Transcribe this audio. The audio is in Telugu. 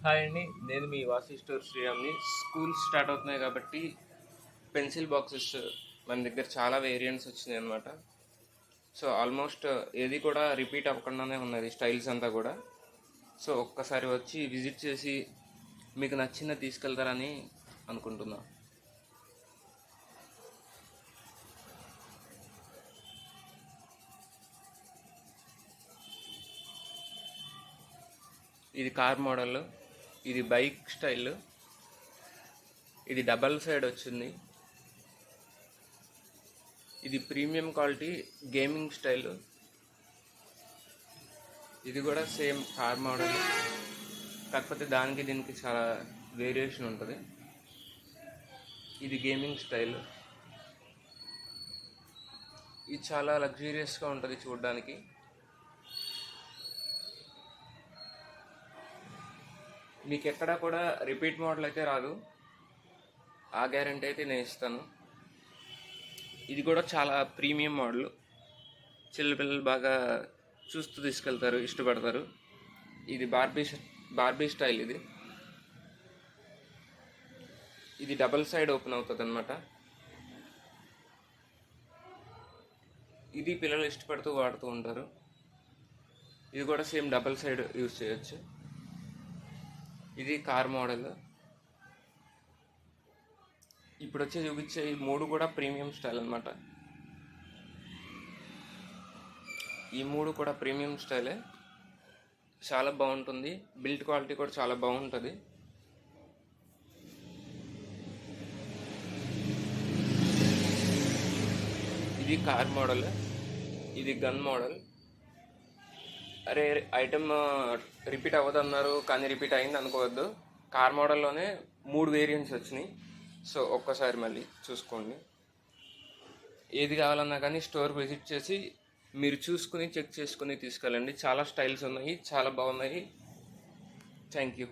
హాయ్ అండి, నేను మీ వాసి స్టోర్ శ్రీరామ్ని. స్కూల్ స్టార్ట్ అవుతున్నాయి కాబట్టి పెన్సిల్ బాక్సెస్ మన దగ్గర చాలా వేరియంట్స్ వచ్చినాయి అనమాట. సో ఆల్మోస్ట్ ఏది కూడా రిపీట్ అవ్వకుండానే ఉన్నది స్టైల్స్ అంతా కూడా. సో ఒక్కసారి వచ్చి విజిట్ చేసి మీకు నచ్చింది తీసుకెళ్తారని అనుకుంటున్నా. ఇది కార్ మోడల్, ఇది బైక్ స్టైల్, ఇది డబల్ సైడ్ వచ్చింది, ఇది ప్రీమియం క్వాలిటీ గేమింగ్ స్టైల్, ఇది కూడా సేమ్ కార్ మోడల్, కాకపోతే దానికి దీనికి చాలా వేరియేషన్ ఉంటుంది. ఇది గేమింగ్ స్టైల్, ఇది చాలా లగ్జూరియస్గా ఉంటుంది చూడడానికి. మీకు ఎక్కడా కూడా రిపీట్ మోడల్ అయితే రాదు, ఆ గ్యారంటీ అయితే నేను ఇస్తాను. ఇది కూడా చాలా ప్రీమియం మోడల్, చిన్నపిల్లలు బాగా చూస్తూ తీసుకెళ్తారు, ఇష్టపడతారు. ఇది బార్బీ స్టైల్. ఇది డబల్ సైడ్ ఓపెన్ అవుతుంది అనమాట. ఇది పిల్లలు ఇష్టపడుతూ వాడుతూ ఉంటారు. ఇది కూడా సేమ్ డబల్ సైడ్ యూజ్ చేయొచ్చు. ఇది కార్ మోడల్. ఇప్పుడు వచ్చి చూపించే ఈ మూడు కూడా ప్రీమియం స్టైల్ అనమాట. ఈ మూడు కూడా ప్రీమియం స్టైలే, చాలా బాగుంటుంది. బిల్డ్ క్వాలిటీ కూడా చాలా బాగుంటుంది. ఇది కార్ మోడల్, ఇది గన్ మోడల్. అరే ఐటమ్ రిపీట్ అవ్వదన్నారు కానీ రిపీట్ అయింది అనుకోవద్దు. కార్ మోడల్లోనే 3 వేరియంట్స్ వచ్చినాయి. సో ఒక్కసారి మళ్ళీ చూసుకోండి. ఏది కావాలన్నా కానీ స్టోర్ విజిట్ చేసి మీరు చూసుకుని చెక్ చేసుకుని తీసుకెళ్ళండి. చాలా స్టైల్స్ ఉన్నాయి, చాలా బాగున్నాయి. Thank you.